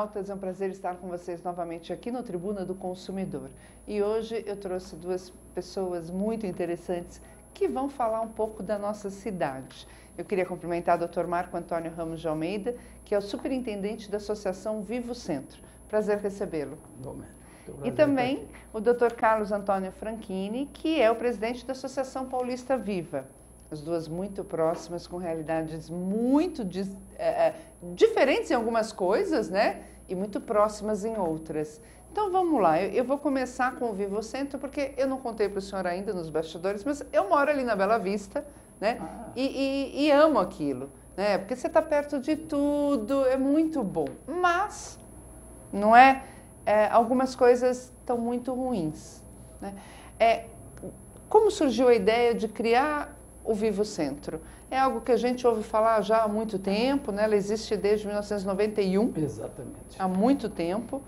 internautas, é um prazer estar com vocês novamente aqui no Tribuna do Consumidor. E hoje eu trouxe duas pessoas muito interessantes que vão falar um pouco da nossa cidade. Eu queria cumprimentar o Dr. Marco Antônio Ramos de Almeida, que é o superintendente da Associação Vivo Centro. Prazer recebê-lo. E também o Dr. Carlos Antônio Franchini, que é o presidente da Associação Paulista Viva. As duas muito próximas, com realidades muito diferentes em algumas coisas, né? E muito próximas em outras. Então vamos lá, eu vou começar com o Vivo Centro, porque eu não contei para o senhor ainda nos bastidores, mas eu moro ali na Bela Vista, né? E amo aquilo, né? Porque você está perto de tudo, é muito bom. Mas, não é? Algumas coisas estão muito ruins, né? Como surgiu a ideia de criar o Vivo Centro? É algo que a gente ouve falar já há muito tempo, né? Ela existe desde 1991. Exatamente. Há muito tempo.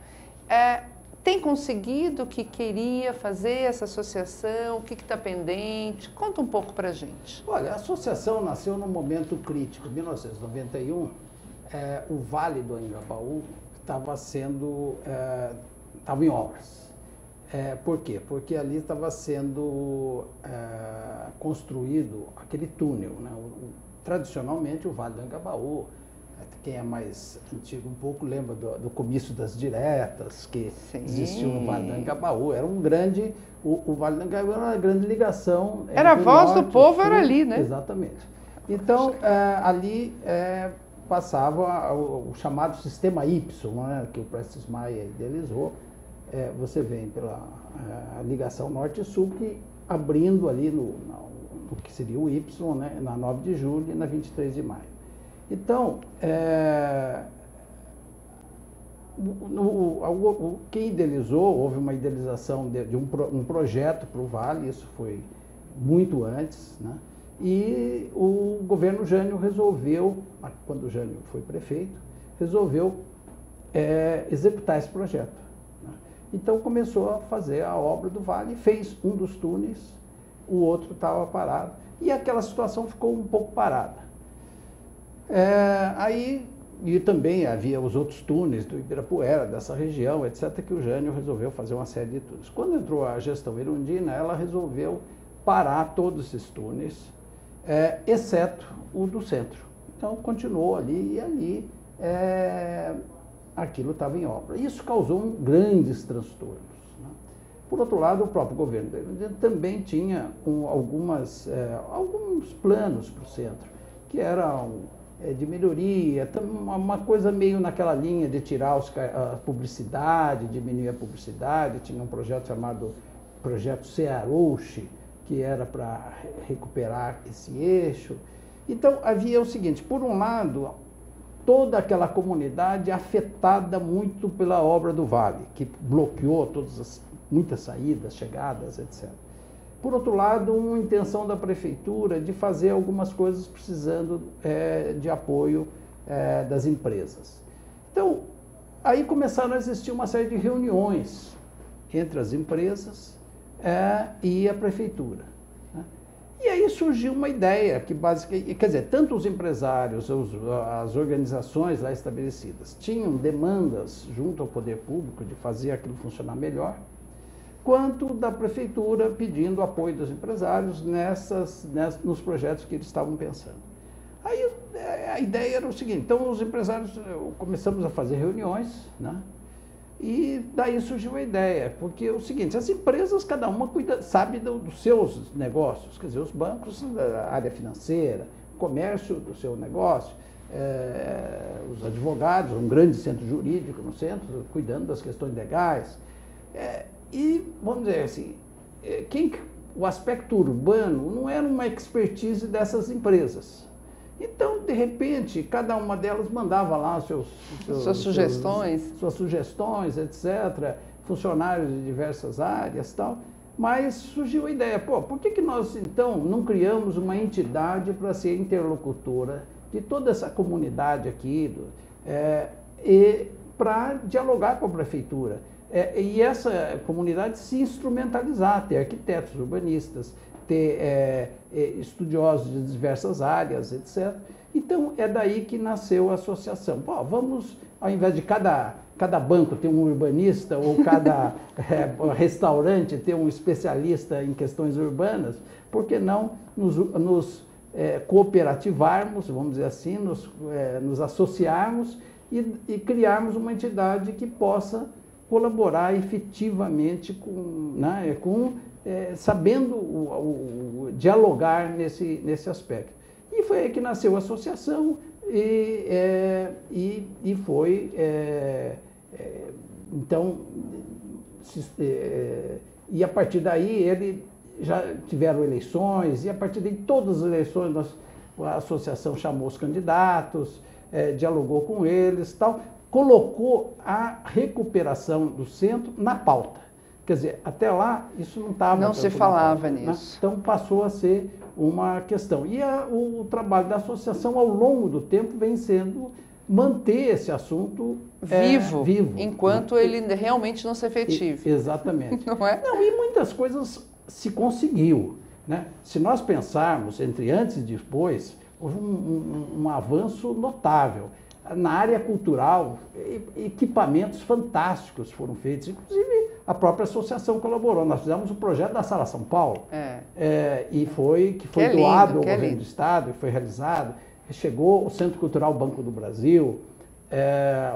Tem conseguido o que queria fazer essa associação? O que está pendente? Conta um pouco para a gente. Olha, a associação nasceu num momento crítico. Em 1991, o Vale do Anhangabaú estava em obras. Por quê? Porque ali estava sendo construído aquele túnel, né? Tradicionalmente, o Vale do Anhangabaú, quem é mais antigo um pouco lembra do comício das diretas que existiu no Vale do Anhangabaú. Era um grande, o Vale do Anhangabaú era uma grande ligação. Era a voz do povo, era ali, né? Exatamente. Então, ali passava o chamado Sistema Y, né, que o Prestes Maia idealizou. Você vem pela ligação norte-sul, que abrindo ali no que seria o Y, né, na 9 de julho e na 23 de maio. Então, quem idealizou, houve uma idealização de um projeto para o Vale, isso foi muito antes, né? E o governo Jânio resolveu, quando o Jânio foi prefeito, resolveu executar esse projeto. Né? Então começou a fazer a obra do Vale, fez um dos túneis, o outro estava parado, e aquela situação ficou um pouco parada. E também havia os outros túneis do Ibirapuera, dessa região, etc., que o Jânio resolveu fazer uma série de túneis. Quando entrou a gestão Erundina, ela resolveu parar todos esses túneis, exceto o do centro. Então, continuou ali e ali aquilo estava em obra. Isso causou grandes transtornos. Né? Por outro lado, o próprio governo também tinha alguns planos para o centro, que eram de melhoria, uma coisa meio naquela linha de tirar a publicidade, diminuir a publicidade. Tinha um projeto chamado Projeto Cearouche, que era para recuperar esse eixo. Então, havia o seguinte, por um lado, toda aquela comunidade afetada muito pela obra do Vale, que bloqueou muitas saídas, chegadas, etc. Por outro lado, uma intenção da prefeitura de fazer algumas coisas precisando de apoio das empresas. Então, aí começaram a existir uma série de reuniões entre as empresas e a prefeitura. Né? E aí surgiu uma ideia que basicamente, quer dizer, tanto os empresários, as organizações lá estabelecidas tinham demandas junto ao poder público de fazer aquilo funcionar melhor, quanto da prefeitura pedindo apoio dos empresários nos projetos que eles estavam pensando. Aí a ideia era o seguinte, então os empresários começamos a fazer reuniões, né? E daí surgiu a ideia, porque é o seguinte, as empresas, cada uma sabe dos seus negócios, quer dizer, os bancos da área financeira, o comércio do seu negócio, os advogados, um grande centro jurídico no centro, cuidando das questões legais. E, vamos dizer assim, o aspecto urbano não era uma expertise dessas empresas. Então, de repente, cada uma delas mandava lá suas sugestões, etc., funcionários de diversas áreas e tal. Mas surgiu a ideia, por que nós, então, não criamos uma entidade para ser interlocutora de toda essa comunidade aqui, e para dialogar com a prefeitura? E essa comunidade se instrumentalizar, ter arquitetos, urbanistas, ter estudiosos de diversas áreas, etc. Então, é daí que nasceu a associação. Vamos ao invés de cada banco ter um urbanista ou cada restaurante ter um especialista em questões urbanas, por que não nos cooperativarmos, vamos dizer assim, nos associarmos e criarmos uma entidade que possa colaborar efetivamente sabendo dialogar nesse aspecto. E foi aí que nasceu a associação então, e a partir daí ele já tiveram eleições, e a partir de todas as eleições a associação chamou os candidatos, dialogou com eles, tal, colocou a recuperação do centro na pauta. Quer dizer, até lá isso não estava... Não se falava nisso. Né? Então passou a ser uma questão. E o trabalho da associação ao longo do tempo vem sendo manter esse assunto vivo. Enquanto ele realmente não se efetive. Exatamente. Não é? Não, e muitas coisas se conseguiu. Né? Se nós pensarmos entre antes e depois, houve um avanço notável. Na área cultural, equipamentos fantásticos foram feitos, inclusive a própria associação colaborou. Nós fizemos o projeto da Sala São Paulo, que foi doado ao governo do Estado, e foi realizado. Chegou o Centro Cultural Banco do Brasil,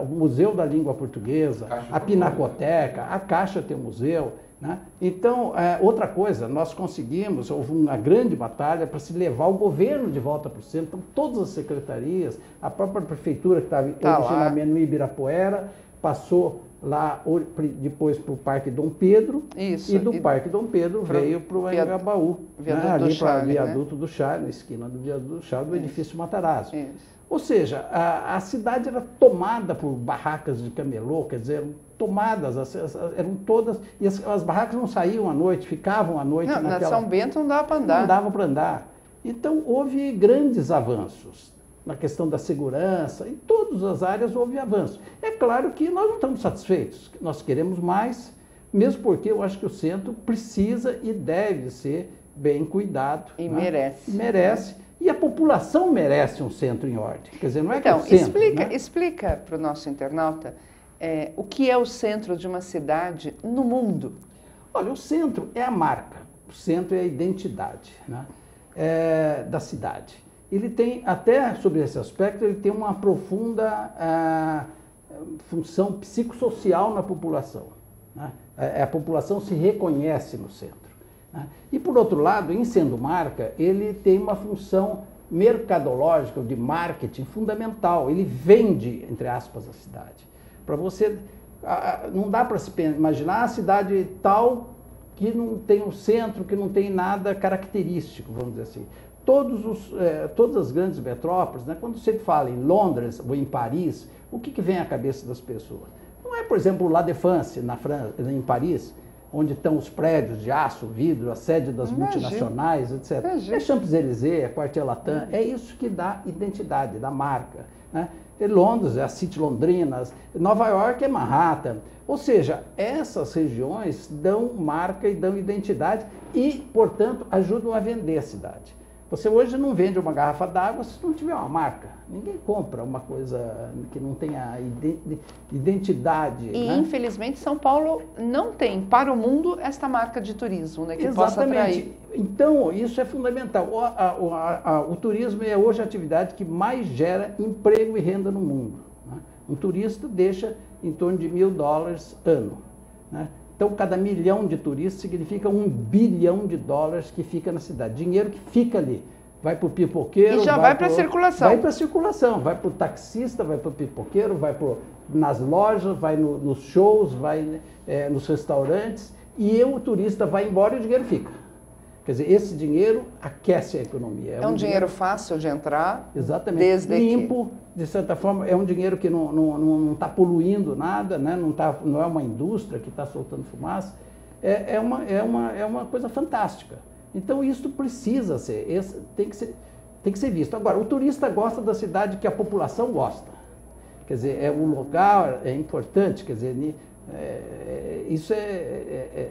o Museu da Língua Portuguesa, a Pinacoteca, a Caixa tem um museu. Né? Então, outra coisa, nós conseguimos, houve uma grande batalha para se levar o governo de volta para o centro. Então, todas as secretarias, a própria prefeitura que estava originalmente no Ibirapuera, passou lá depois para o Parque Dom Pedro, e do Parque Dom Pedro veio para o Anhangabaú, ali para o Viaduto do Chá, na esquina do Viaduto do Chá, do edifício Matarazzo. Ou seja, a cidade era tomada por barracas de camelô, quer dizer, tomadas, eram todas, e as barracas não saíam à noite, ficavam à noite naquela... Na São Bento não dava para andar. Não dava para andar. Então, houve grandes avanços na questão da segurança, em todas as áreas houve avanço. É claro que nós não estamos satisfeitos, nós queremos mais, mesmo porque eu acho que o centro precisa e deve ser bem cuidado. E merece. Merece. E a população merece um centro em ordem. Quer dizer, não é que é o centro, explica para o nosso internauta o que é o centro de uma cidade no mundo. Olha, o centro é a marca, o centro é a identidade, né, da cidade. Ele tem, até sobre esse aspecto, ele tem uma profunda função psicossocial na população. Né? A população se reconhece no centro. Né? E, por outro lado, em sendo marca, ele tem uma função mercadológica, de marketing fundamental. Ele vende, entre aspas, a cidade. Para você, não dá para se imaginar a cidade tal que não tem um centro, que não tem nada característico, vamos dizer assim. Todas as grandes metrópoles, né, quando você fala em Londres ou em Paris, o que vem à cabeça das pessoas? Não é, por exemplo, La Défense, em Paris, onde estão os prédios de aço, vidro, a sede das multinacionais, etc. É Champs-Élysées, é Quartier Latin, é isso que dá identidade, dá marca. Né? E Londres é a City Londrinas, Nova York é Manhattan. Ou seja, essas regiões dão marca e dão identidade e, portanto, ajudam a vender a cidade. Você hoje não vende uma garrafa d'água se não tiver uma marca. Ninguém compra uma coisa que não tenha identidade. E, né? Infelizmente, São Paulo não tem, para o mundo, esta marca de turismo, né, que possa atrair. Então, isso é fundamental. O turismo é hoje a atividade que mais gera emprego e renda no mundo. Né? Um turista deixa em torno de $1.000 ano. Né? Então, cada milhão de turistas significa $1 bilhão que fica na cidade. Dinheiro que fica ali. Vai para o pipoqueiro... E já vai para a circulação. Vai para a circulação. Vai para o taxista, vai para o pipoqueiro, vai nas lojas, vai nos shows, vai nos restaurantes. E o turista vai embora e o dinheiro fica. Quer dizer, esse dinheiro aquece a economia. É um dinheiro fácil de entrar. Exatamente. Desde limpo, de certa forma, é um dinheiro que não está poluindo nada, né? Não é uma indústria que está soltando fumaça. É uma coisa fantástica. Então, isso precisa ser, tem que ser visto. Agora, o turista gosta da cidade que a população gosta. Quer dizer, o local é importante, quer dizer, isso é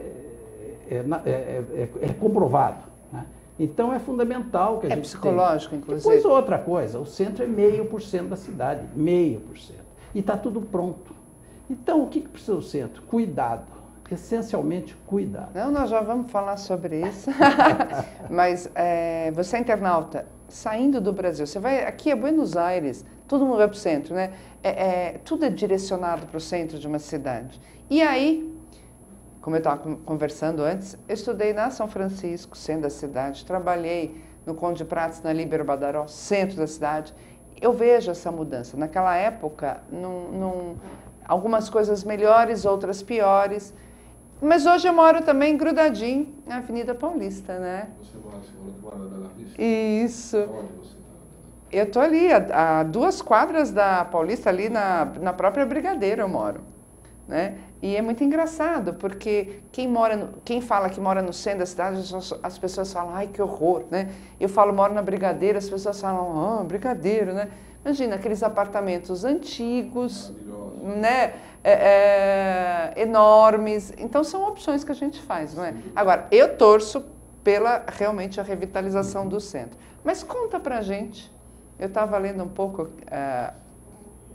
comprovado. Né? Então, é fundamental que a gente psicológico, inclusive. Depois, outra coisa, o centro é 0,5% da cidade, 0,5%. e está tudo pronto. Então, o que precisa o centro? Cuidado, essencialmente cuidado. Não, nós já vamos falar sobre isso, mas você é internauta, saindo do Brasil, você vai aqui a Buenos Aires, todo mundo vai para o centro, né? Tudo é direcionado para o centro de uma cidade. E aí, como eu estava conversando antes, eu estudei na São Francisco, centro da cidade, trabalhei no Conde de Pratos, na Líbero Badaró, centro da cidade. Eu vejo essa mudança. Naquela época, algumas coisas melhores, outras piores. Mas hoje eu moro também grudadinho na Avenida Paulista, né? Você mora na Bela Vista? Isso. Onde você está? Eu estou ali, a 2 quadras da Paulista, ali na própria Brigadeiro eu moro, né? E é muito engraçado, porque quem fala que mora no centro da cidade, as pessoas falam, ai, que horror, né? Eu falo, moro na Brigadeiro, as pessoas falam, Brigadeiro, né? Imagina, aqueles apartamentos antigos, né? Enormes. Então, são opções que a gente faz, não é? Agora, eu torço pela, realmente, a revitalização do centro. Mas conta pra gente, eu estava lendo um pouco,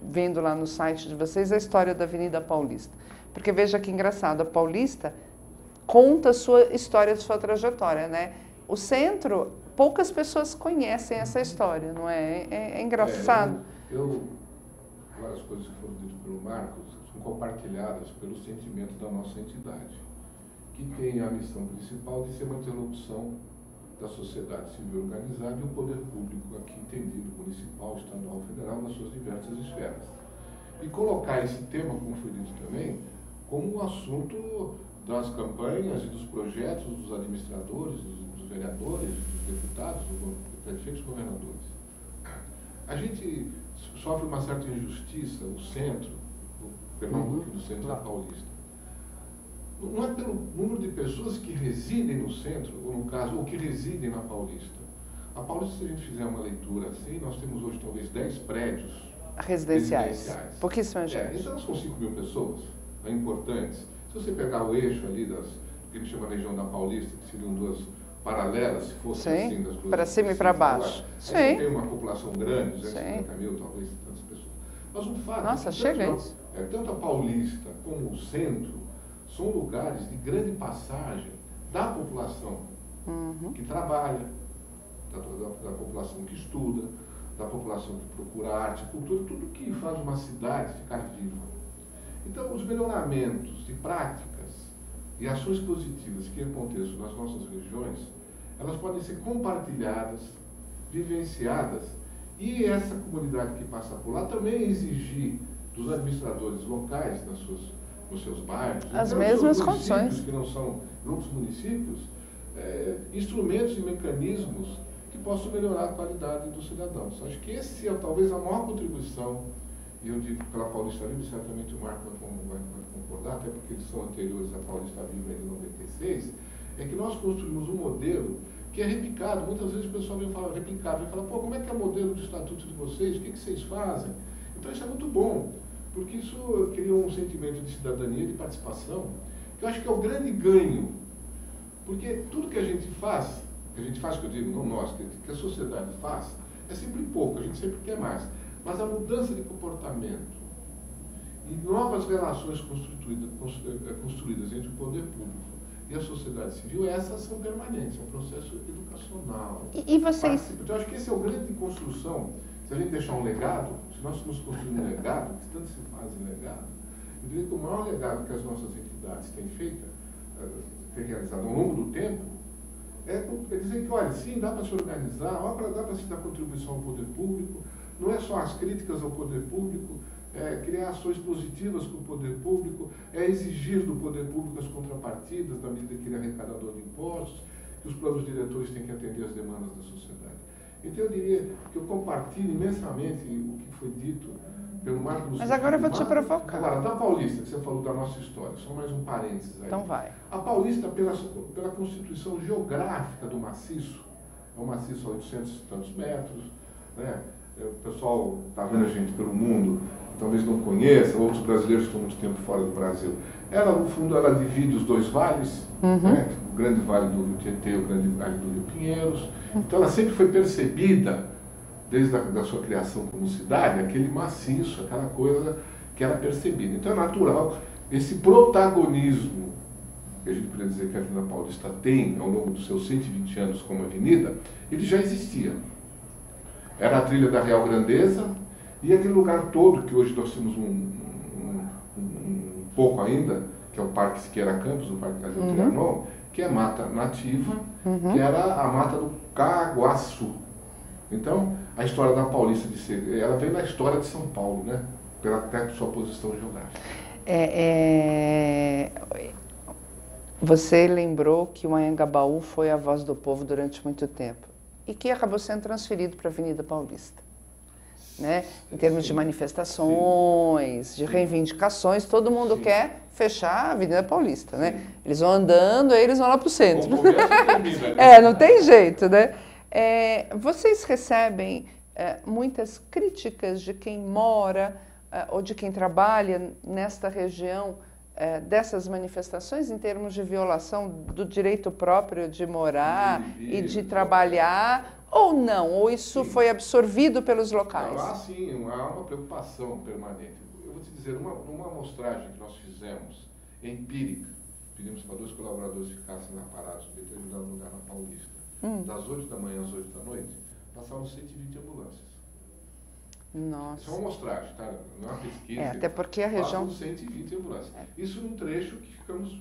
vendo lá no site de vocês, a história da Avenida Paulista. Porque veja que engraçado, a Paulista conta a sua história, a sua trajetória, né? O centro, poucas pessoas conhecem essa história, não é? É engraçado. Várias coisas que foram ditas pelo Marcos são compartilhadas pelo sentimento da nossa entidade, que tem a missão principal de ser uma interlocução da sociedade civil organizada e o poder público aqui entendido, municipal, estadual, federal, nas suas diversas esferas. E colocar esse tema, como foi dito também, como um assunto das campanhas e dos projetos dos administradores, dos vereadores, dos deputados, dos prefeitos e governadores. A gente sofre uma certa injustiça, o centro, do centro da Paulista. Não é pelo número de pessoas que residem no centro, ou no caso, ou que residem na Paulista. A Paulista, se a gente fizer uma leitura assim, nós temos hoje talvez 10 prédios residenciais. Pouquíssima gente. Então são 5 mil pessoas, importantes. Se você pegar o eixo ali que ele chama região da Paulista, que seriam 2 paralelas, se fosse assim, das duas. Para cima e para baixo. Sim. Tem uma população grande, 250 mil, talvez, tantas pessoas. Mas um fato. Nossa, chega isso. Tanto a Paulista como o centro são lugares de grande passagem da população que trabalha, da população que estuda, da população que procura arte, cultura, tudo que faz uma cidade ficar viva. Então, os melhoramentos de práticas e ações positivas que aconteçam nas nossas regiões, elas podem ser compartilhadas, vivenciadas, e essa comunidade que passa por lá também exigir dos administradores locais, nos seus bairros, as mesmas condições, que não são outros municípios, instrumentos e mecanismos que possam melhorar a qualidade dos cidadãos. Acho que esse é talvez a maior contribuição, e eu digo pela Paulista Livre, certamente o Marco vai concordar, até porque eles são anteriores à Paulista Viva de 96, é que nós construímos um modelo que é replicado. Muitas vezes o pessoal vem falar replicado, vem falar, pô, como é que é o modelo do estatuto de vocês? O que vocês fazem? Então isso é muito bom, porque isso cria um sentimento de cidadania, de participação, que eu acho que é o grande ganho. Porque tudo que a gente faz, que eu digo, não nós, que a sociedade faz, é sempre pouco, a gente sempre quer mais. Mas a mudança de comportamento e novas relações construídas entre o poder público e a sociedade civil, essas são permanentes, é um processo educacional. E vocês? Então, eu acho que esse é o grande construção. Se a gente deixar um legado, se nós formos construir um legado, que tanto se faz em legado, eu diria que o maior legado que as nossas entidades têm feito, têm realizado ao longo do tempo, é dizer que, olha, sim, dá para se organizar, dá para se dar contribuição ao poder público, não é só as críticas ao poder público, criar ações positivas com o poder público, exigir do poder público as contrapartidas da medida que ele é arrecadador de impostos, que os planos diretores têm que atender às demandas da sociedade. Então eu diria que eu compartilho imensamente o que foi dito pelo Marcos. Mas agora eu vou te provocar. Agora, da Paulista, que você falou da nossa história, só mais um parênteses aí. Então vai. A Paulista, pela constituição geográfica do maciço, é um maciço a 800 e tantos metros, né? O pessoal está vendo a gente pelo mundo, talvez não conheça, outros brasileiros que estão muito tempo fora do Brasil. Ela, no fundo, ela divide os 2 vales, né? O grande vale do Rio Tietê e o grande vale do Rio Pinheiros. Então, ela sempre foi percebida desde a sua criação como cidade, aquele maciço, aquela coisa que era percebida. Então é natural esse protagonismo que a gente poderia dizer que a Avenida Paulista tem ao longo dos seus 120 anos como avenida, ele já existia. Era a trilha da Real Grandeza e aquele lugar todo que hoje nós temos um pouco ainda, que é o Parque Siqueira Campos, o Parque Brasil Trianon, que é mata nativa, que era a mata do Caguaçu. Então, a história da Paulista de ser, ela vem da história de São Paulo, né? Pela sua posição geográfica. Você lembrou que o Anhangabaú foi a voz do povo durante muito tempo e que acabou sendo transferido para a Avenida Paulista, né? Em termos de manifestações, de reivindicações, todo mundo quer fechar a Avenida Paulista, né? Eles vão andando, aí eles vão lá para o centro. Não tem jeito, né? Vocês recebem muitas críticas de quem mora ou de quem trabalha nesta região dessas manifestações em termos de violação do direito próprio de morar e de trabalhar, ou não? Ou isso foi absorvido pelos locais? Há sim, há uma preocupação permanente. Eu vou te dizer, uma amostragem que nós fizemos, empírica, pedimos para 2 colaboradores ficassem na parada em determinado lugar na Paulista, das 8 da manhã às 8 da noite, passaram 120 ambulâncias. Nossa. Isso é uma amostragem, tá? Não é uma pesquisa. Até porque a região... Passam 120 ambulâncias. Isso num trecho que ficamos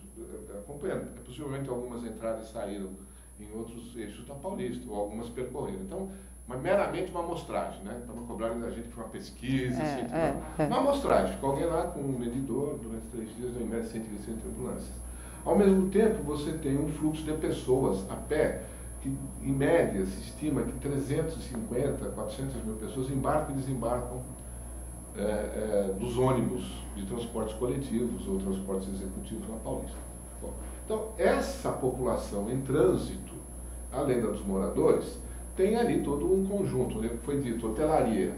acompanhando. Possivelmente algumas entraram e saíram em outros eixos da Paulista, ou algumas percorreram. Então, meramente uma amostragem, né? Para não cobrarem da gente que foi uma pesquisa, uma amostragem. Ficou alguém lá com um medidor, durante 3 dias, deu em média 120 ambulâncias. Ao mesmo tempo, você tem um fluxo de pessoas a pé, que em média se estima que 350, 400 mil pessoas embarcam e desembarcam dos ônibus de transportes coletivos ou transportes executivos na Paulista. Bom, então, essa população em trânsito, além da dos moradores, tem ali todo um conjunto, né? Foi dito, hotelaria.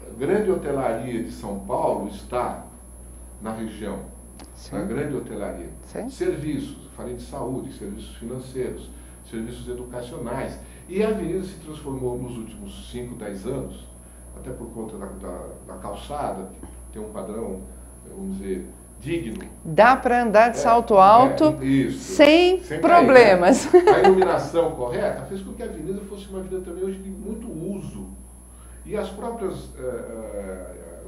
A grande hotelaria de São Paulo está na região, a grande hotelaria. Sim. Serviços, falei de saúde, serviços financeiros, serviços educacionais. E a avenida se transformou nos últimos 5, 10 anos, até por conta da calçada, que tem um padrão, vamos dizer, digno. Dá para andar de salto alto sem problemas. Cair, né? A iluminação correta fez com que a avenida fosse uma avenida também hoje de muito uso. E as próprias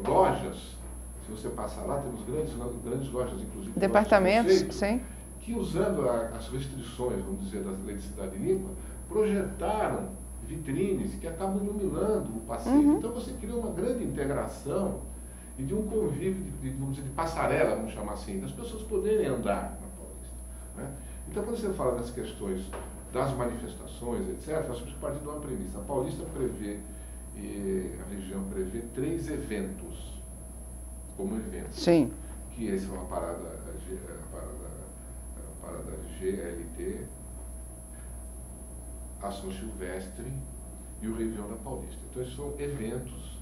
lojas, se você passar lá, temos grandes lojas, inclusive. Departamentos, sim. Que usando as restrições, vamos dizer, da lei de cidade limpa, projetaram vitrines que acabam iluminando o passeio. Então você cria uma grande integração e de um convívio, vamos dizer, de passarela, vamos chamar assim, das pessoas poderem andar na Paulista, né? Então quando você fala das questões das manifestações, etc., nós temos que partir de uma premissa. A Paulista prevê, a região prevê 3 eventos como eventos. Sim. Que esse é uma parada GLT, a São Silvestre e o Réveillon da Paulista. Então, esses são eventos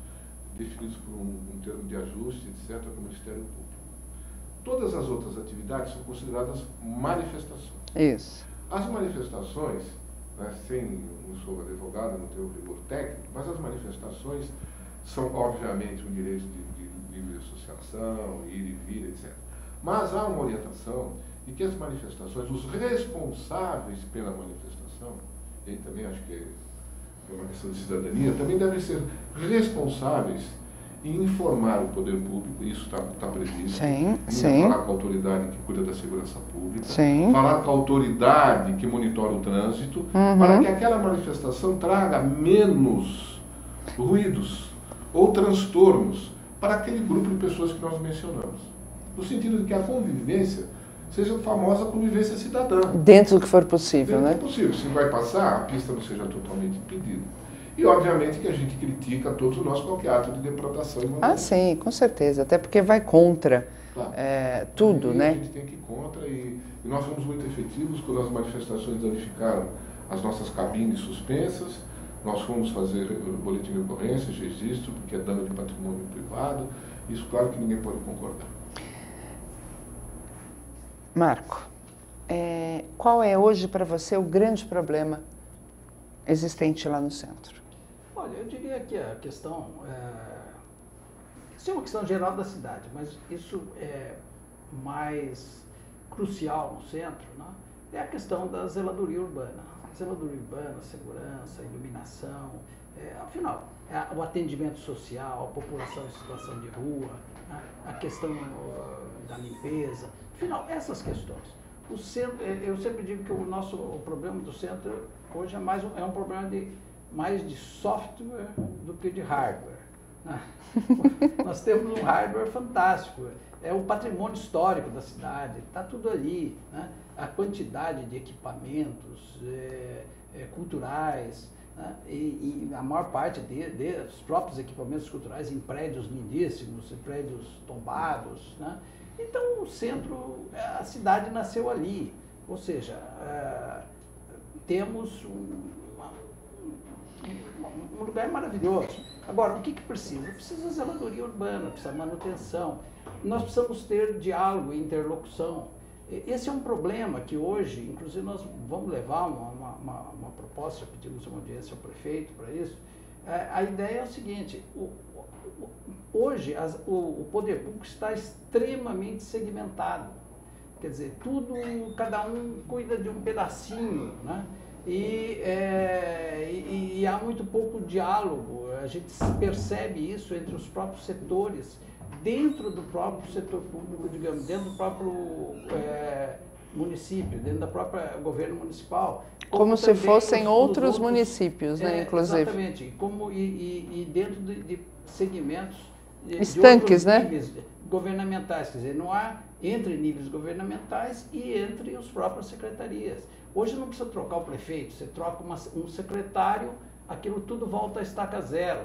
definidos por um termo de ajuste, etc., pelo Ministério Público. Todas as outras atividades são consideradas manifestações. Isso. As manifestações, né, não sou advogado, não tenho rigor técnico, mas as manifestações são, obviamente, um direito de livre associação, ir e vir, etc. Mas há uma orientação e que as manifestações, os responsáveis pela manifestação, e aí também acho que é uma questão de cidadania, também devem ser responsáveis em informar o poder público, isso está previsto, falar com a autoridade que cuida da segurança pública, falar com a autoridade que monitora o trânsito, para que aquela manifestação traga menos ruídos ou transtornos para aquele grupo de pessoas que nós mencionamos. No sentido de que a convivência seja a famosa convivência cidadã. Dentro do que for possível, né? Dentro do que for possível. Se vai passar, a pista não seja totalmente impedida. E, obviamente, que a gente critica todos nós qualquer ato de depredação e vandalismo. Sim, com certeza. Até porque vai contra tudo, né? A gente tem que ir contra e nós fomos muito efetivos quando as manifestações danificaram as nossas cabines suspensas. Nós fomos fazer boletim de ocorrência, registro, porque é dano de patrimônio privado. Isso, claro, que ninguém pode concordar. Marco, qual é hoje para você o grande problema existente lá no centro? Olha, eu diria que a questão, isso é uma questão geral da cidade, mas isso é mais crucial no centro, né? É a questão da zeladoria urbana. Zeladoria urbana, segurança, iluminação, afinal, o atendimento social, a população em situação de rua, né? A questão da limpeza, afinal, essas questões. O centro, eu sempre digo que o problema do centro hoje é um problema mais de software do que de hardware, né? Nós temos um hardware fantástico, é o patrimônio histórico da cidade, está tudo ali, né? A quantidade de equipamentos culturais, né? E a maior parte dos próprios equipamentos culturais em prédios lindíssimos, em prédios tombados, né? Então o centro, a cidade nasceu ali, ou seja, temos um lugar maravilhoso. Agora, o que precisa? Precisa zeladoria urbana, precisa manutenção. Nós precisamos ter diálogo e interlocução. Esse é um problema que hoje, inclusive nós vamos levar uma proposta, já pedimos uma audiência ao prefeito para isso. A ideia é o seguinte, hoje o poder público está extremamente segmentado. Quer dizer, cada um cuida de um pedacinho, né? E há muito pouco diálogo, a gente percebe isso entre os próprios setores, dentro do próprio setor público, digamos, dentro do próprio município, dentro da própria governo municipal. Como se fossem outros municípios, né, inclusive. Exatamente, e dentro de segmentos estanques, de outros níveis governamentais, quer dizer, não há entre níveis governamentais e entre as próprias secretarias. Hoje não precisa trocar o prefeito, você troca um secretário, aquilo tudo volta a estaca zero,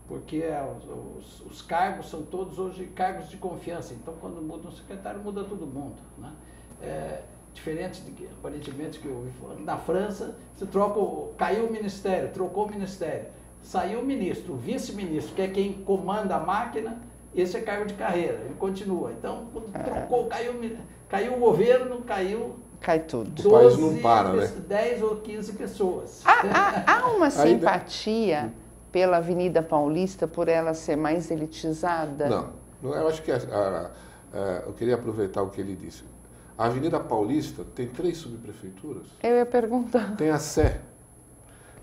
porque os cargos são todos hoje cargos de confiança, então quando muda um secretário, muda todo mundo, né? Diferente de que, aparentemente, que eu ouvi falando, na França, você caiu o ministério, trocou o ministério, saiu o ministro, o vice-ministro, que é quem comanda a máquina, esse é cargo de carreira, ele continua. Então, quando trocou, caiu o governo, cai tudo. 12, o país não para, né? 10 ou 15 pessoas. Há uma simpatia pela Avenida Paulista, por ela ser mais elitizada? Não, eu acho que eu queria aproveitar o que ele disse. A Avenida Paulista tem 3 subprefeituras. Eu ia perguntar. Tem a Sé,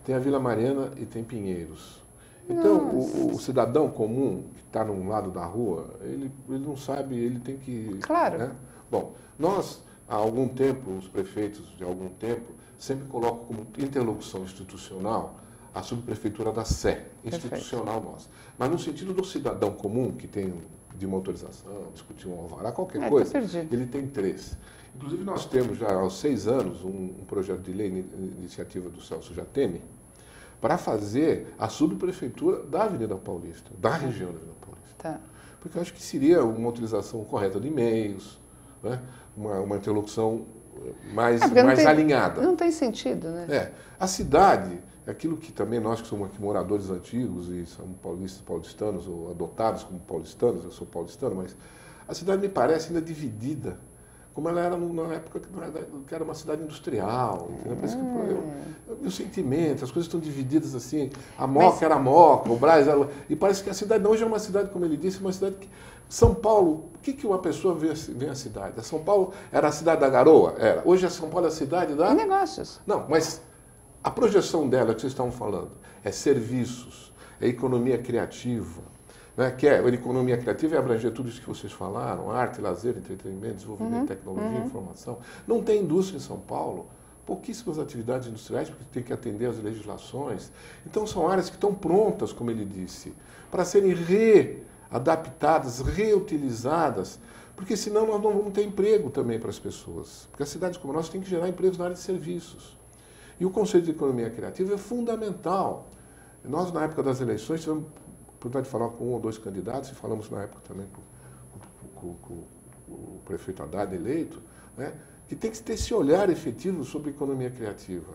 tem a Vila Mariana e tem Pinheiros. Então, o cidadão comum que está num lado da rua, ele não sabe, ele tem que... Claro. Né? Bom, nós, há algum tempo, os prefeitos de algum tempo, sempre colocam como interlocução institucional a subprefeitura da Sé, institucional nossa. Mas no sentido do cidadão comum, que tem de uma autorização, discutir um alvará, qualquer coisa, ele tem 3. Inclusive, nós temos já há 6 anos um projeto de lei, iniciativa do Celso Jatene, para fazer a subprefeitura da Avenida Paulista, da região da Avenida Paulista. Tá. Porque eu acho que seria uma utilização correta de meios, né? uma interlocução mais alinhada. Não tem sentido, né? A cidade, aquilo que também nós que somos aqui moradores antigos e somos paulistanos ou adotados como paulistanos, eu sou paulistano, mas a cidade me parece ainda dividida, como ela era na época que era uma cidade industrial. Parece que os sentimentos, as coisas estão divididas assim, a Moca era a Moca, o Brás era... E parece que a cidade hoje é uma cidade, como ele disse, uma cidade que... São Paulo, o que uma pessoa vê a cidade? A São Paulo era a cidade da garoa? Era. Hoje a São Paulo é a cidade da... Negócios. Não, mas a projeção dela, que vocês estavam falando, é serviços, é economia criativa, né? Que a economia criativa é abranger tudo isso que vocês falaram, arte, lazer, entretenimento, desenvolvimento, tecnologia, informação. Não tem indústria em São Paulo, pouquíssimas atividades industriais, porque tem que atender às legislações. Então são áreas que estão prontas, como ele disse, para serem readaptadas, reutilizadas, porque senão nós não vamos ter emprego também para as pessoas. Porque as cidades como a nossa têm que gerar empregos na área de serviços. E o conceito de economia criativa é fundamental. Nós, na época das eleições, tivemos a oportunidade de falar com 1 ou 2 candidatos, e falamos na época também com o prefeito Haddad eleito, né, que tem que ter esse olhar efetivo sobre economia criativa.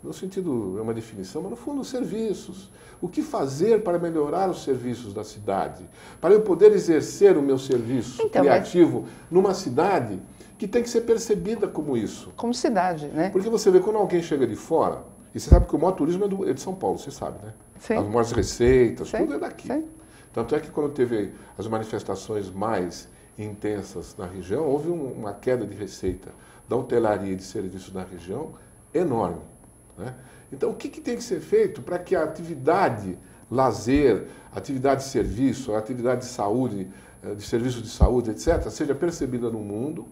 No sentido, é uma definição, mas no fundo, os serviços. O que fazer para melhorar os serviços da cidade? Para eu poder exercer o meu serviço criativo numa cidade que tem que ser percebida como isso. Como cidade, né? Porque você vê, quando alguém chega de fora E você sabe que o maior turismo é de São Paulo, você sabe, né? Sim. As maiores receitas, Sim. tudo é daqui. Sim. Tanto é que quando teve as manifestações mais intensas na região, houve uma queda de receita da hotelaria e de serviços na região enorme, né? Então, o que tem que ser feito para que a atividade lazer, atividade de serviço, a atividade de saúde, de serviço de saúde, etc., seja percebida no mundo,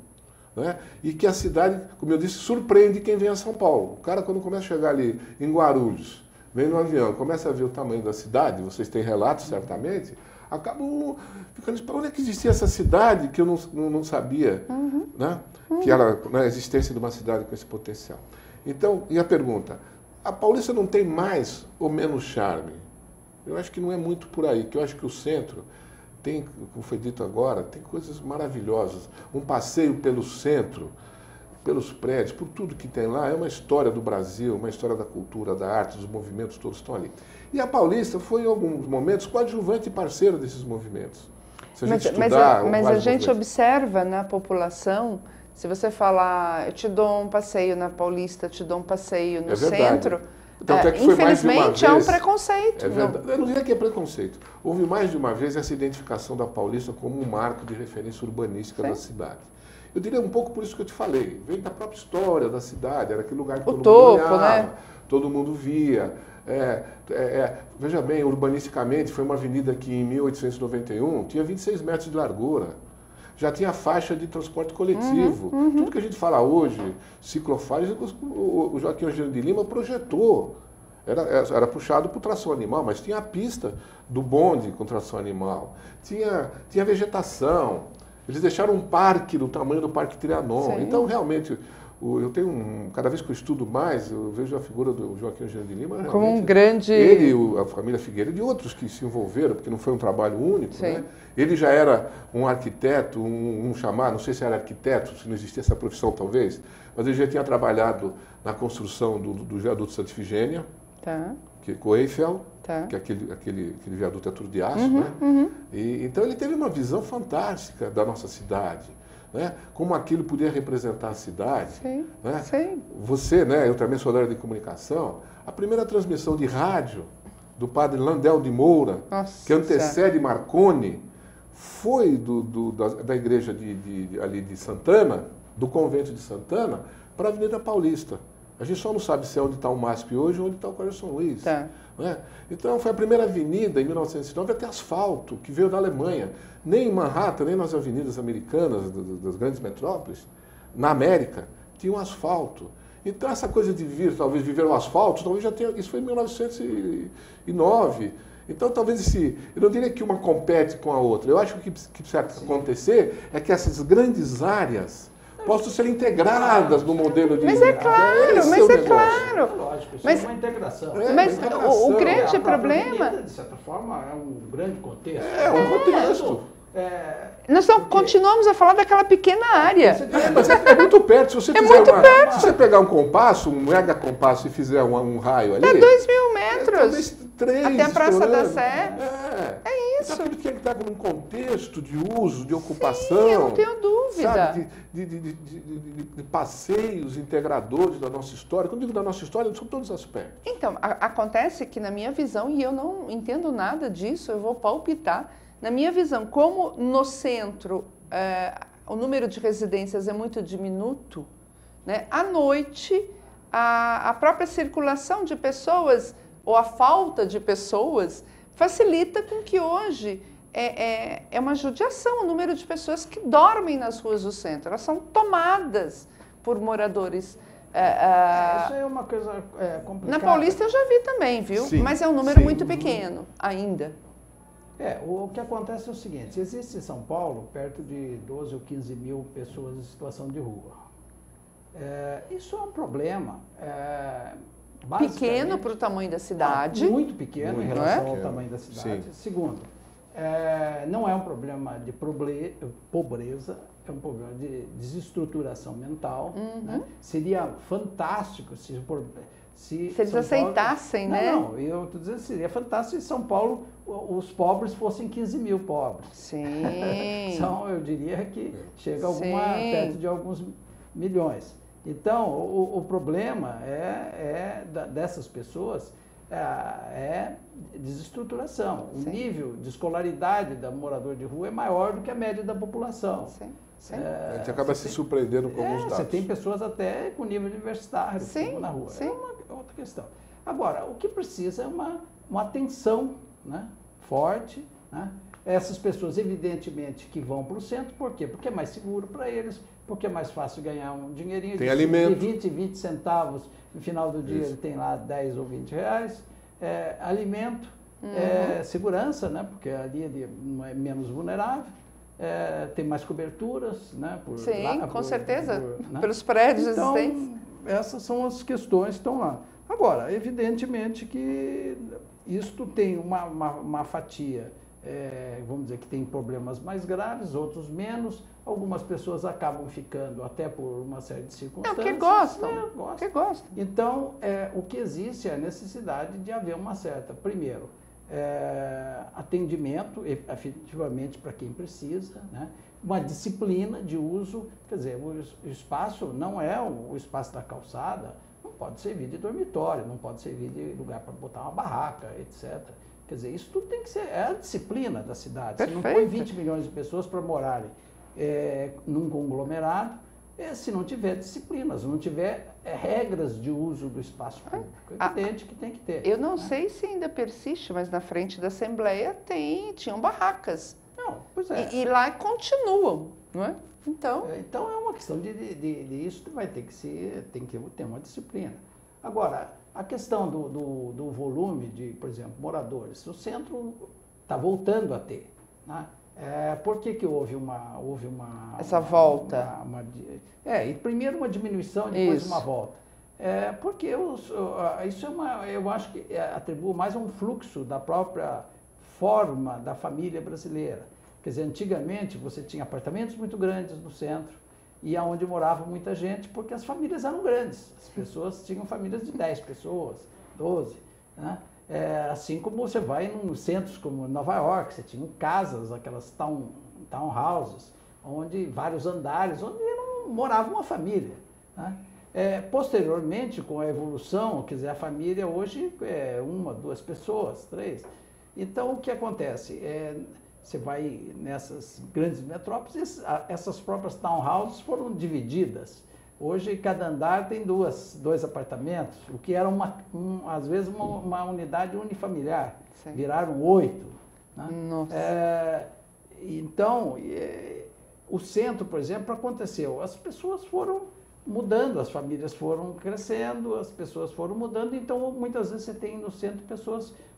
né? E que a cidade, como eu disse, surpreende quem vem a São Paulo. O cara, quando começa a chegar ali em Guarulhos, vem no avião, começa a ver o tamanho da cidade, vocês têm relatos certamente, acabam ficando para onde é que existia essa cidade que eu não sabia, né? Que era a existência de uma cidade com esse potencial. Então, e a pergunta, a Paulista não tem mais ou menos charme? Eu acho que não é muito por aí, que eu acho que o centro tem, como foi dito agora, tem coisas maravilhosas. Um passeio pelo centro, pelos prédios, por tudo que tem lá, é uma história do Brasil, uma história da cultura, da arte, dos movimentos todos estão ali. E a Paulista foi, em alguns momentos, coadjuvante e parceira desses movimentos. Se a gente estudar, mas a gente observa na população, se você falar, eu te dou um passeio na Paulista, te dou um passeio no centro, tanto é que foi mais de uma infelizmente vez, há um preconceito. É verdade. Eu não diria que é preconceito. Houve mais de uma vez essa identificação da Paulista como um marco de referência urbanística da cidade. Eu diria um pouco por isso que eu te falei. Veio da própria história da cidade, era aquele lugar que todo mundo olhava, né? Todo mundo via. Veja bem, urbanisticamente, foi uma avenida que em 1891 tinha 26 metros de largura. Já tinha faixa de transporte coletivo. Tudo que a gente fala hoje, ciclofaixa, o Joaquim Eugênio de Lima projetou. Era puxado por tração animal, mas tinha a pista do bonde com tração animal. Tinha vegetação. Eles deixaram um parque do tamanho do Parque Trianon. Sim. Então, realmente, eu tenho cada vez que eu estudo mais, eu vejo a figura do Joaquim Eugênio de Lima como um grande... Ele, a família Figueiredo e outros que se envolveram, porque não foi um trabalho único, né? Ele já era um arquiteto, chamado, não sei se era arquiteto, se não existia essa profissão talvez, mas ele já tinha trabalhado na construção do viaduto Santa Ifigênia, com o Eiffel, que é aquele viaduto é tudo de aço, né? Então ele teve uma visão fantástica da nossa cidade, né? Como aquilo podia representar a cidade. Sim, né? sim. Você, né? Eu também sou da área de comunicação, a primeira transmissão de rádio do padre Landel de Moura, que antecede Marconi, foi da igreja ali de Santana, do convento de Santana, para a Avenida Paulista. A gente só não sabe se é onde está o MASP hoje ou onde está o Colégio São Luís. Né? Então, foi a primeira avenida, em 1909, a ter asfalto, que veio da Alemanha. Nem em Manhattan, nem nas avenidas americanas, das grandes metrópoles, na América, tinha um asfalto. Então, essa coisa de talvez viver o asfalto, talvez já tenha... Isso foi em 1909. Então, talvez eu não diria que uma compete com a outra. Eu acho que o que precisa acontecer é que essas grandes áreas possam ser integradas no modelo de... Mas é claro, claro. Lógico, isso é uma integração. Mas o grande problema... Avenida, de certa forma, é um grande contexto. É um contexto. Nós continuamos a falar daquela pequena área. Mas é muito perto. Se você se você pegar um compasso, um mega compasso e fizer um raio ali... É 2.000 metros. Talvez 3 até a Praça da Sé. É isso. Então, tinha que estar num contexto de uso, de ocupação. Sim, eu não tenho dúvida. Sabe, de passeios integradores da nossa história. Quando eu digo da nossa história, são todos os aspectos. Então, acontece que na minha visão, e eu não entendo nada disso, eu vou palpitar, na minha visão, como no centro o número de residências é muito diminuto, né? À noite, a própria circulação de pessoas, ou a falta de pessoas, facilita com que hoje é uma judiação o número de pessoas que dormem nas ruas do centro. Elas são tomadas por moradores. Isso é uma coisa complicada. Na Paulista eu já vi também, viu? Sim, mas é um número muito pequeno ainda. O que acontece é o seguinte, existe em São Paulo perto de 12 ou 15 mil pessoas em situação de rua. Isso é um problema. Pequeno para o tamanho da cidade. Muito pequeno em relação ao tamanho da cidade. Sim. Segundo, não é um problema de pobreza, é um problema de desestruturação mental. Né? Seria fantástico se eles aceitassem, né? Não, eu estou dizendo que seria fantástico se São Paulo os pobres fossem 15 mil pobres. Sim. Então, eu diria que chega perto de alguns milhões. Então, o problema dessas pessoas é desestruturação. O nível de escolaridade da morador de rua é maior do que a média da população. Sim. A gente acaba se surpreendendo com alguns dados. Você tem pessoas até com nível universitário na rua. Sim. É uma outra questão. Agora, o que precisa é uma atenção, né, forte, né? Essas pessoas, evidentemente, que vão para o centro, por quê? Porque é mais seguro para eles, porque é mais fácil ganhar um dinheirinho tem alimento. De 20 centavos, no final do dia ele tem lá 10 ou 20 reais, alimento, segurança, né? Porque ali ele é menos vulnerável, tem mais coberturas, né? Com certeza, né? Pelos prédios existentes. Essas são as questões que estão lá. Agora, evidentemente que isto tem uma fatia, vamos dizer que tem problemas mais graves, outros menos. Algumas pessoas acabam ficando até por uma série de circunstâncias. Porque gostam. Então, o que existe é a necessidade de haver uma certa, primeiro, atendimento, efetivamente, para quem precisa, né? Uma disciplina de uso, quer dizer, o espaço não é o espaço da calçada, não pode servir de dormitório, não pode servir de lugar para botar uma barraca, etc. Quer dizer, isso tudo tem que ser, a disciplina da cidade. Perfeito. Você não põe 20 milhões de pessoas para morarem num conglomerado, se não tiver disciplina, se não tiver regras de uso do espaço público. É evidente que tem que ter. Eu não sei se ainda persiste, mas na frente da Assembleia tinham barracas. Não, pois é. E lá continuam, não é? Então é uma questão de isso vai ter que ter uma disciplina. Agora, a questão do volume de, por exemplo, moradores, o centro está voltando a ter, né? Por que houve essa volta? E primeiro uma diminuição, depois uma volta. Porque isso eu acho que atribui mais a um fluxo da própria forma da família brasileira. Quer dizer, antigamente você tinha apartamentos muito grandes no centro e aonde morava muita gente, porque as famílias eram grandes. As pessoas tinham famílias de 10 pessoas, 12, né? Assim como você vai em centros como Nova York, você tinha casas, aquelas townhouses, onde vários andares, onde morava uma família, né? Posteriormente, com a evolução, quer dizer, a família hoje é 1, 2 pessoas, 3. Então, o que acontece? Você vai nessas grandes metrópoles, essas próprias townhouses foram divididas. Hoje, cada andar tem dois apartamentos, o que era, às vezes, uma unidade unifamiliar. Sim. Viraram 8. Né? Nossa. Então, o centro, por exemplo, aconteceu. As pessoas foram mudando, as famílias foram crescendo, as pessoas foram mudando. Então, muitas vezes, você tem no centro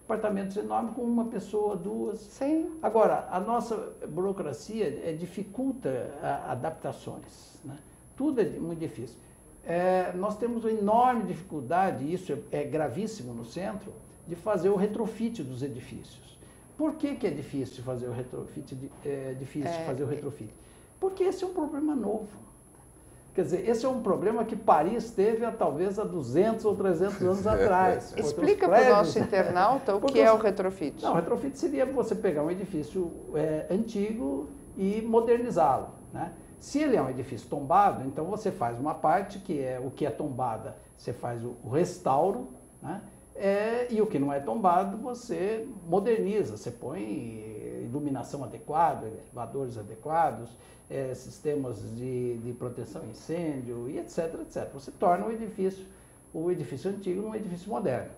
apartamentos enormes com 1 pessoa, 2. Sim. Agora, a nossa burocracia dificulta adaptações, né? Tudo é muito difícil. Nós temos uma enorme dificuldade, e isso é gravíssimo no centro, de fazer o retrofit dos edifícios. Por que é difícil fazer o retrofit? Porque esse é um problema novo. Quer dizer, esse é um problema que Paris teve talvez há 200 ou 300 anos atrás. Explica para o nosso internauta o que é o retrofit. Não, o retrofit seria você pegar um edifício antigo e modernizá-lo, né? Se ele é um edifício tombado, então você faz uma parte que é o que é tombada, você faz o restauro, né? E o que não é tombado, você moderniza, você põe iluminação adequada, elevadores adequados, sistemas de proteção a incêndio e etc, etc. Você torna o edifício antigo um edifício moderno.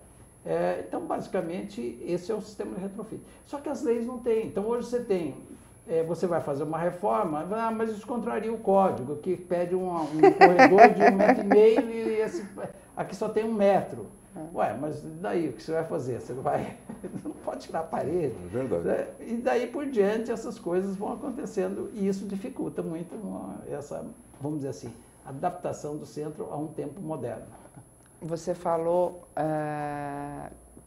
Então, basicamente, esse é o sistema de retrofit. Só que as leis não têm. Então, hoje você vai fazer uma reforma, mas isso contraria o código, que pede um corredor de 1,5 m e aqui só tem 1 metro. Ué, mas daí o que você vai fazer? Você não pode tirar a parede. É verdade. E daí por diante essas coisas vão acontecendo e isso dificulta muito essa, vamos dizer assim, adaptação do centro a um tempo moderno. Você falou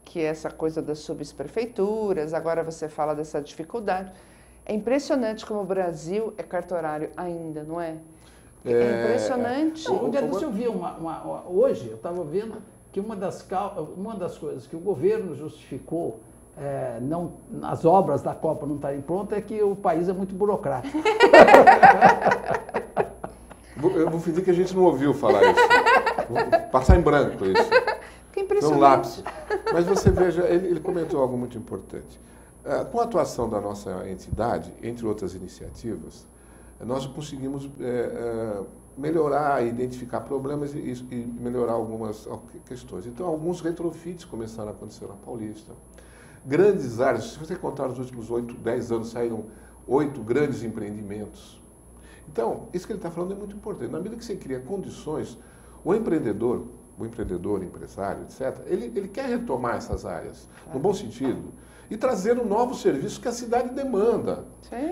que essa coisa das subprefeituras, agora você fala dessa dificuldade. É impressionante como o Brasil é cartorário ainda, não é? É impressionante. Um dia desse eu vi hoje eu estava vendo que uma das coisas que o governo justificou as obras da Copa não estarem prontas é que o país é muito burocrático. Eu vou fingir que a gente não ouviu falar isso. Vou passar em branco isso. Que impressionante. Um lápis. Mas você veja, ele comentou algo muito importante. Com a atuação da nossa entidade, entre outras iniciativas, nós conseguimos melhorar, identificar problemas e melhorar algumas questões. Então, alguns retrofits começaram a acontecer na Paulista. Grandes áreas, se você contar nos últimos 8, 10 anos, saíram 8 grandes empreendimentos. Então, isso que ele está falando é muito importante. Na medida que você cria condições, o empreendedor, empresário, etc., ele quer retomar essas áreas, no bom sentido, e trazer um novo serviço que a cidade demanda.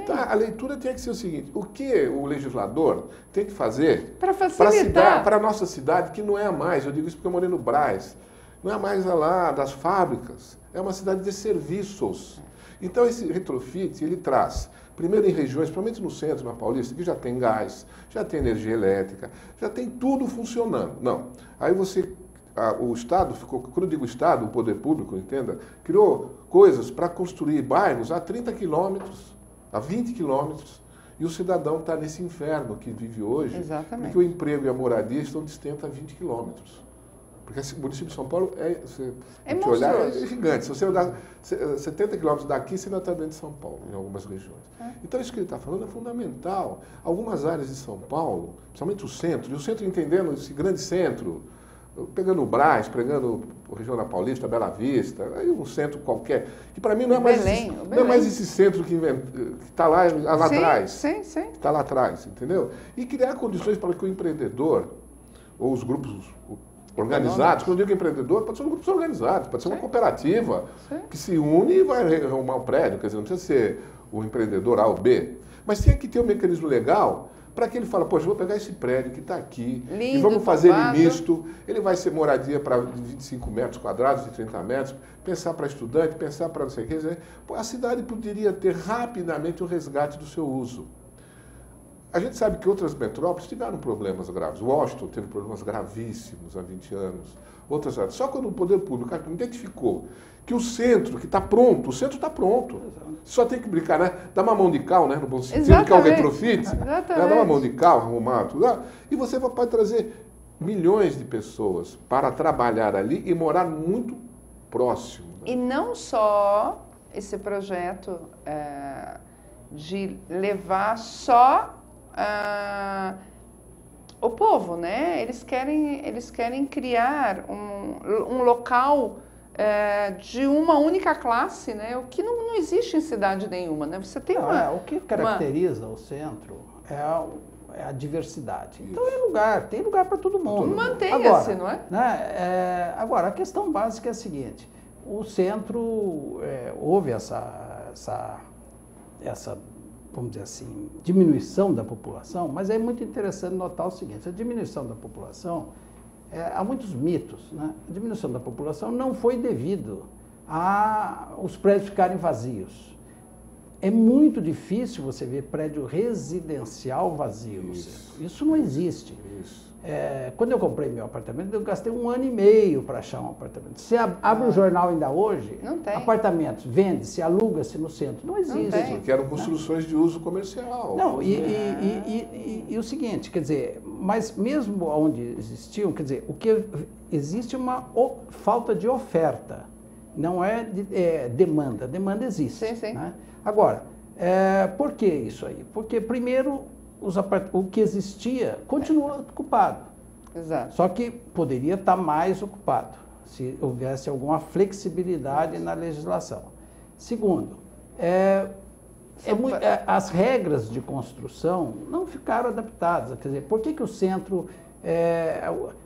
Tá? A leitura tem que ser o seguinte: o que o legislador tem que fazer para facilitar para a nossa cidade, que não é a mais, eu digo isso porque eu morei no Brás, não é mais a lá das fábricas, é uma cidade de serviços. Então esse retrofit, ele traz, primeiro em regiões, principalmente no centro, na Paulista, que já tem gás, já tem energia elétrica, já tem tudo funcionando. Não, aí o Estado ficou, quando eu digo Estado, o poder público, entenda, criou coisas para construir bairros a 30 quilômetros, a 20 quilômetros, e o cidadão está nesse inferno que vive hoje. Exatamente. Porque o emprego e a moradia estão distantes a 20 quilômetros. Porque o município de São Paulo é gigante. Se você olhar 70 quilômetros daqui, você ainda está dentro de São Paulo, em algumas regiões. Então, isso que ele está falando é fundamental. Algumas áreas de São Paulo, principalmente o centro, e o centro entendendo esse grande centro, pegando o Brás, pegando a região da Paulista, Bela Vista, aí um centro qualquer, que para mim não é mais esse centro que está lá atrás. Sim. Está lá atrás, entendeu? E criar condições para que o empreendedor, ou os grupos organizados, quando eu digo empreendedor, pode ser um grupo organizado, pode ser uma cooperativa que se une e vai arrumar um prédio, quer dizer, não precisa ser o empreendedor A ou B, mas tem que ter um mecanismo legal para que ele fale, poxa, vou pegar esse prédio que está aqui e vamos fazer ele misto, ele vai ser moradia para 25 metros quadrados, de 30 metros, pensar para estudante, pensar para não sei o que, a cidade poderia ter rapidamente o resgate do seu uso. A gente sabe que outras metrópoles tiveram problemas graves. Washington teve problemas gravíssimos há 20 anos. Outras áreas. Só quando o poder público identificou que o centro, que está pronto, o centro está pronto. Só tem que brincar, né? Dar uma mão de cal, né? No bom sentido, que é o retrofit. Dar uma mão de cal, arrumar tudo. E você pode trazer milhões de pessoas para trabalhar ali e morar muito próximo. Né? E não só esse projeto de levar só o povo, né? Eles querem criar um local de uma única classe, né? O que não existe em cidade nenhuma, né? Você tem o que caracteriza o centro é a diversidade. Então tem lugar para todo mundo. Mantenha-se, não é? Né? Agora, a questão básica é a seguinte: o centro houve essa vamos dizer assim, diminuição da população, mas é muito interessante notar o seguinte: a diminuição da população, há muitos mitos, né? A diminuição da população não foi devido aos prédios ficarem vazios. É muito difícil você ver prédio residencial vazio no centro. Isso não existe. Quando eu comprei meu apartamento, eu gastei 1 ano e meio para achar um apartamento. Você abre o jornal ainda hoje, apartamentos, vende-se, aluga-se no centro. Não existe. Porque eram construções de uso comercial. Não, e o seguinte, quer dizer, mas mesmo onde existiam, quer dizer, o que existe é uma falta de oferta, não é demanda. Demanda existe. Sim. Né? Agora, por que isso aí? Porque, primeiro, o que existia continua ocupado. Exato. Só que poderia estar mais ocupado, se houvesse alguma flexibilidade na legislação. Segundo, as regras de construção não ficaram adaptadas. Quer dizer, por que o centro,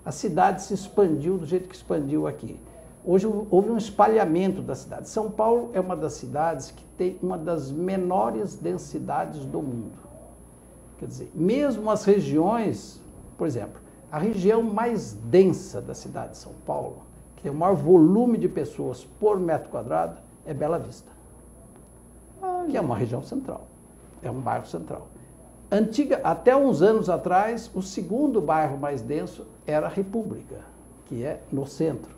a cidade se expandiu do jeito que expandiu aqui? Hoje houve um espalhamento da cidade. São Paulo é uma das cidades que tem uma das menores densidades do mundo. Quer dizer, mesmo as regiões, por exemplo, a região mais densa da cidade de São Paulo, que tem o maior volume de pessoas por metro quadrado, é Bela Vista, que é uma região central, é um bairro central. Até uns anos atrás, o segundo bairro mais denso era a República, que é no centro.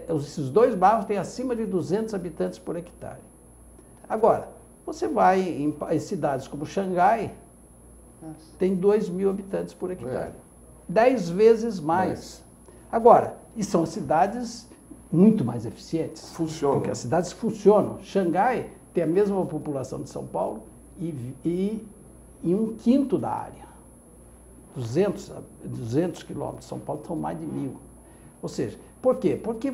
Esses dois bairros têm acima de 200 habitantes por hectare. Agora, você vai em cidades como Xangai, Nossa. tem 2.000 habitantes por hectare. 10 vezes mais. Agora, e são cidades muito mais eficientes. Funcionam. Porque as cidades funcionam. Xangai tem a mesma população de São Paulo e 1/5 da área. 200 quilômetros. São Paulo são mais de 1.000. Ou seja, por quê? Porque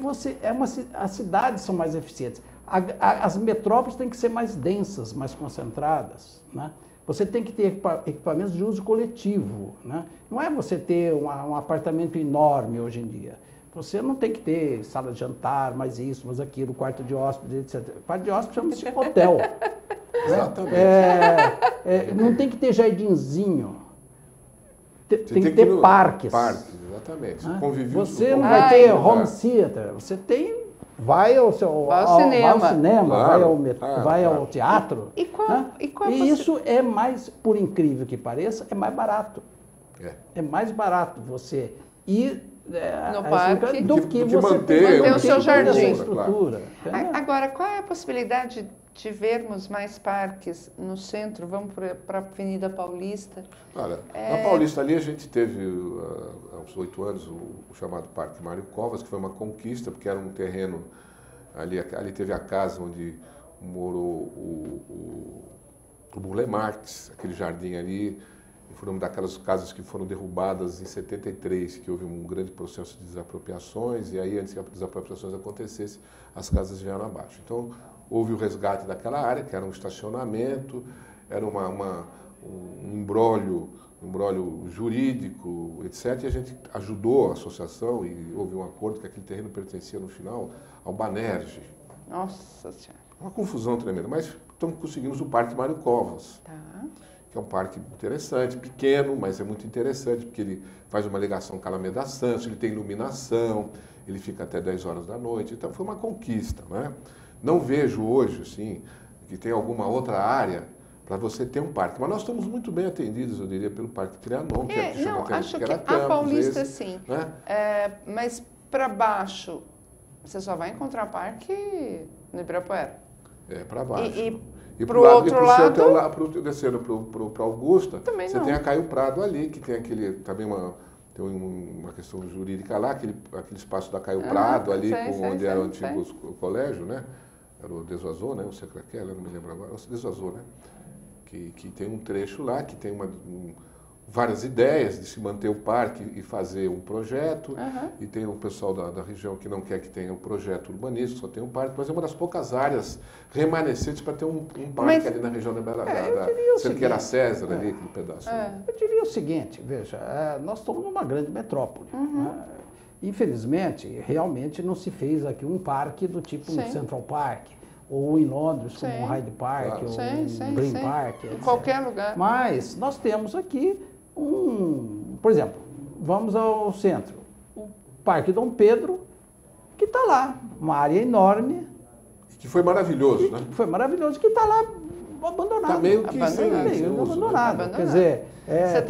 as cidades são mais eficientes. As metrópoles têm que ser mais densas, mais concentradas, né? Você tem que ter equipamentos de uso coletivo, né? Não é você ter um apartamento enorme hoje em dia. Você não tem que ter sala de jantar, mais isso, mais aquilo, quarto de hóspedes, etc. Quarto de hóspedes chama-se hotel. Exatamente. Não tem que ter jardinzinho. Tem que ter ter parques. Parques, exatamente. Né? Conviveu Você não vai ter home theater. Você vai ao cinema, vai ao teatro. E qual E isso é mais, por incrível que pareça, é mais barato. É mais barato você ir no parque do que você manter o seu jardim. Estrutura. Agora, qual é a possibilidade de vermos mais parques no centro? Vamos para a Avenida Paulista. Olha, na Paulista ali a gente teve, há uns 8 anos, o chamado Parque Mário Covas, que foi uma conquista, porque era um terreno, ali teve a casa onde morou o Burle Marx, aquele jardim ali, foi uma daquelas casas que foram derrubadas em 73, que houve um grande processo de desapropriações, e aí antes que as desapropriações acontecessem, as casas vieram abaixo. Então, houve o resgate daquela área, que era um estacionamento, era um imbróglio jurídico, etc. E a gente ajudou a associação e houve um acordo que aquele terreno pertencia, no final, ao Banerje. Nossa Senhora. Uma confusão tremenda, mas então conseguimos o Parque Mário Covas, que é um parque interessante, pequeno, mas é muito interessante, porque ele faz uma ligação com a Alameda Santos, ele tem iluminação, ele fica até 10 horas da noite, então foi uma conquista, né? Não vejo hoje, assim, que tem alguma outra área para você ter um parque. Mas nós estamos muito bem atendidos, eu diria, pelo Parque Trianon, que é acho que a Paulista, sim. Né? Mas para baixo, você só vai encontrar parque no Ibirapuera. Para baixo. E para o outro lado... Descendo para Augusta, também você não. tem a Caio Prado ali, que tem aquele, também tem uma questão jurídica lá, aquele espaço da Caio Prado ali, onde era o antigo colégio, né? Era o Desvazou, né? O Secrequel, eu não me lembro agora. O Desvazou, né? Que tem um trecho lá, que tem várias ideias de se manter o parque e fazer um projeto. E tem o pessoal da região que não quer que tenha um projeto urbanístico, só tem um parque. Mas é uma das poucas áreas remanescentes para ter um parque ali na região da Bela que era César ali, aquele pedaço. Eu diria o seguinte, veja, nós estamos numa grande metrópole. Né? Infelizmente, realmente não se fez aqui um parque do tipo um Central Park, ou em Londres, como um Hyde Park, ou um Green Park, etc. Em qualquer lugar. Mas nós temos aqui por exemplo, vamos ao centro, o Parque Dom Pedro, que está lá, uma área enorme. Que foi maravilhoso, né? Foi maravilhoso, que está lá abandonado. Está meio que abandonado. Quer dizer, você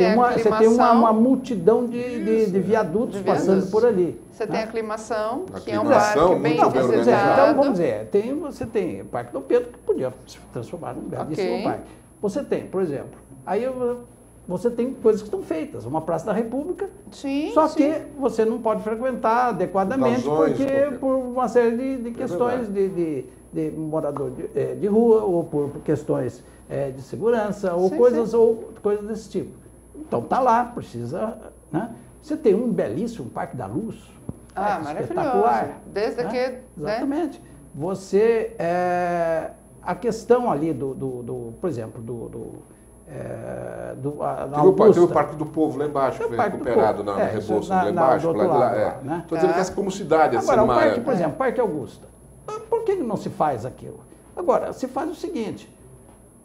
tem uma multidão de viadutos passando por ali. Você tem a aclimação, que é um aclimação, parque bem muito bem visitado. Então, vamos dizer, você tem o Parque Dom Pedro, que podia se transformar num belíssimo parque. Você tem, por exemplo, aí você tem coisas que estão feitas, uma Praça da República, só que você não pode frequentar adequadamente, por uma série de questões de morador de rua, ou por questões de segurança, ou coisas desse tipo. Então está lá, precisa, né? Você tem um belíssimo Parque da Luz, espetacular. Desde que... Exatamente. Você, a questão ali por exemplo, Teve o Parque do Povo lá embaixo, que foi recuperado na Rebouças lá embaixo. Estou dizendo que essa como cidade, agora, o parque, por exemplo, Parque Augusta. Por que não se faz aquilo? Agora, se faz o seguinte,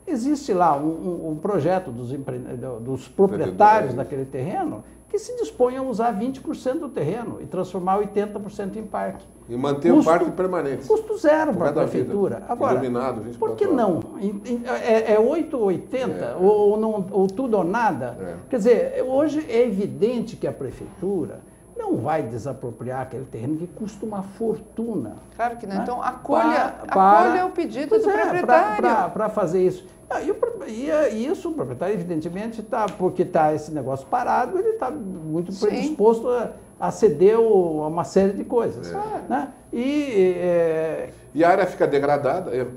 existe lá um projeto dos proprietários daquele terreno que se dispõe a usar 20% do terreno e transformar 80% em parque. E manter o parque permanente. Custo zero para a prefeitura. Agora, iluminado 24 por que não? É 8 ou 80, ou tudo ou nada? Quer dizer, hoje é evidente que a prefeitura não vai desapropriar aquele terreno que custa uma fortuna. Claro que não. Né? Então, acolha o pedido do proprietário. Para fazer isso. E isso, o proprietário, evidentemente, porque está esse negócio parado, ele está muito predisposto a ceder a uma série de coisas. Né? E a área fica degradada. Eu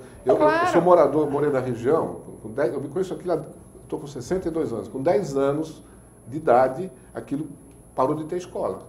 sou morei na região, eu me conheço aqui, estou com 62 anos. Com 10 anos de idade, aquilo parou de ter escola.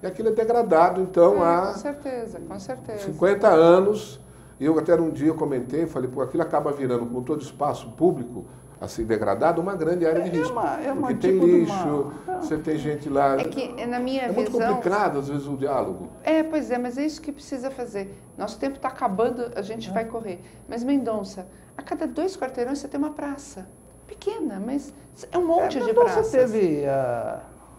E aquilo é degradado, então, há... Com certeza, com certeza. 50 anos... Eu até um dia comentei, falei, pô, aquilo acaba virando, como todo espaço público, assim, degradado, uma grande área de risco. Porque tem lixo, você tem gente lá... É que, na minha visão... muito complicado, às vezes, o diálogo. Pois é, mas é isso que precisa fazer. Nosso tempo está acabando, a gente vai correr. Mas, Mendonça, a cada 2 quarteirões você tem uma praça. Pequena, mas é um monte de praças. Você teve...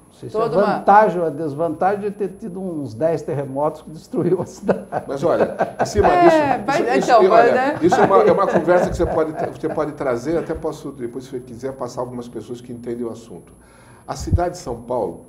Não sei se a vantagem ou a desvantagem de ter tido uns 10 terremotos que destruiu a cidade. Mas olha, em cima disso, isso é uma conversa que você pode trazer, até posso, depois, se você quiser, passar algumas pessoas que entendem o assunto. A cidade de São Paulo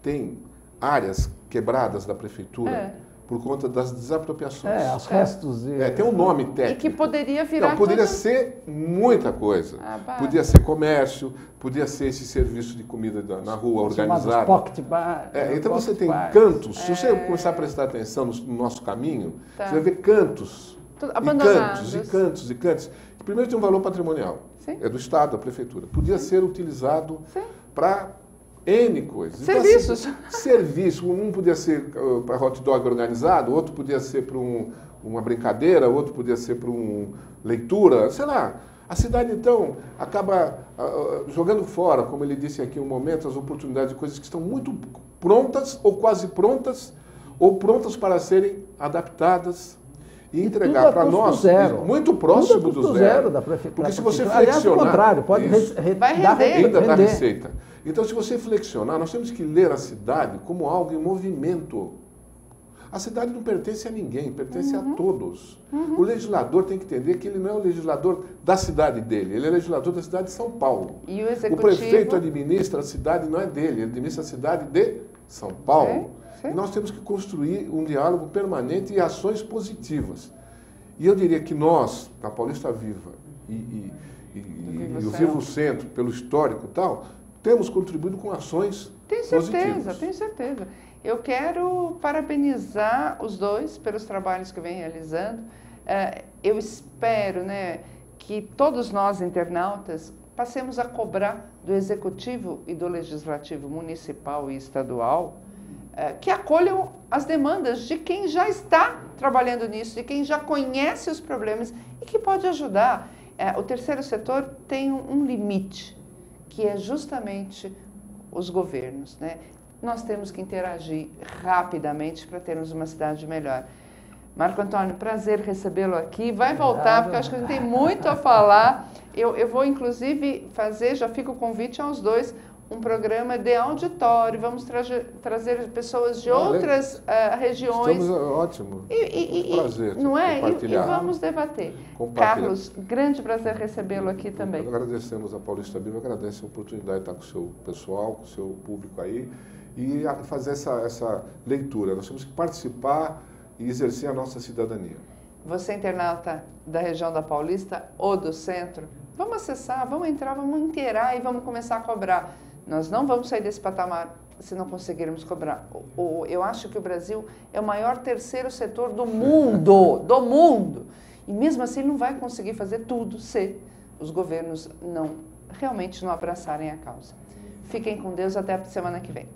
tem áreas quebradas da prefeitura por conta das desapropriações. Os restos. Tem um nome técnico. E que poderia virar... poderia ser muita coisa. Podia ser comércio, podia ser esse serviço de comida na rua organizado. Pocket bar. Então você tem cantos. Se você começar a prestar atenção no nosso caminho, você vai ver cantos. Abandonados. E cantos. Primeiro tem um valor patrimonial. Sim. É do Estado, da prefeitura. Podia ser utilizado para N coisas. Serviços. Então, assim, serviço. Um podia ser para hot dog organizado, outro podia ser para uma brincadeira, outro podia ser para leitura, sei lá. A cidade, então, acaba jogando fora, como ele disse aqui um momento, as oportunidades de coisas que estão muito prontas, ou quase prontas, ou prontas para serem adaptadas e entregar para nós, muito próximo do zero. Da prefeitura. Porque se você flexionar... Aliás, ao contrário, pode dar receita. Então, se você flexionar, nós temos que ler a cidade como algo em movimento. A cidade não pertence a ninguém, pertence a todos. O legislador tem que entender que ele não é o legislador da cidade dele, ele é o legislador da cidade de São Paulo. E o executivo... O prefeito administra a cidade, não é dele, ele administra a cidade de São Paulo. E nós temos que construir um diálogo permanente e ações positivas. E eu diria que nós, na Paulista Viva e o Vivo Centro, pelo histórico e tal, temos contribuído com ações positivas. Tenho certeza. Eu quero parabenizar os dois pelos trabalhos que vem realizando. Eu espero, que todos nós, internautas, passemos a cobrar do Executivo e do Legislativo Municipal e Estadual que acolham as demandas de quem já está trabalhando nisso, de quem já conhece os problemas e que pode ajudar. O terceiro setor tem um limite, que é justamente os governos, Nós temos que interagir rapidamente para termos uma cidade melhor. Marco Antônio, prazer recebê-lo aqui. Vai voltar, porque eu acho que a gente tem muito a falar. Eu vou, inclusive, já fica o convite aos dois, um programa de auditório. Vamos trazer pessoas de outras regiões. Estamos ótimo. Prazer. Não é? E vamos debater. Carlos, grande prazer recebê-lo aqui também. Agradecemos a Paulista Viva, agradecemos a oportunidade de estar com o seu pessoal, com o seu público aí, e fazer essa leitura. Nós temos que participar e exercer a nossa cidadania. Você, internauta da região da Paulista ou do centro, vamos acessar, vamos entrar, vamos inteirar e vamos começar a cobrar. Nós não vamos sair desse patamar se não conseguirmos cobrar. Eu acho que o Brasil é o maior terceiro setor do mundo, E mesmo assim ele não vai conseguir fazer tudo se os governos realmente não abraçarem a causa. Fiquem com Deus, até a semana que vem.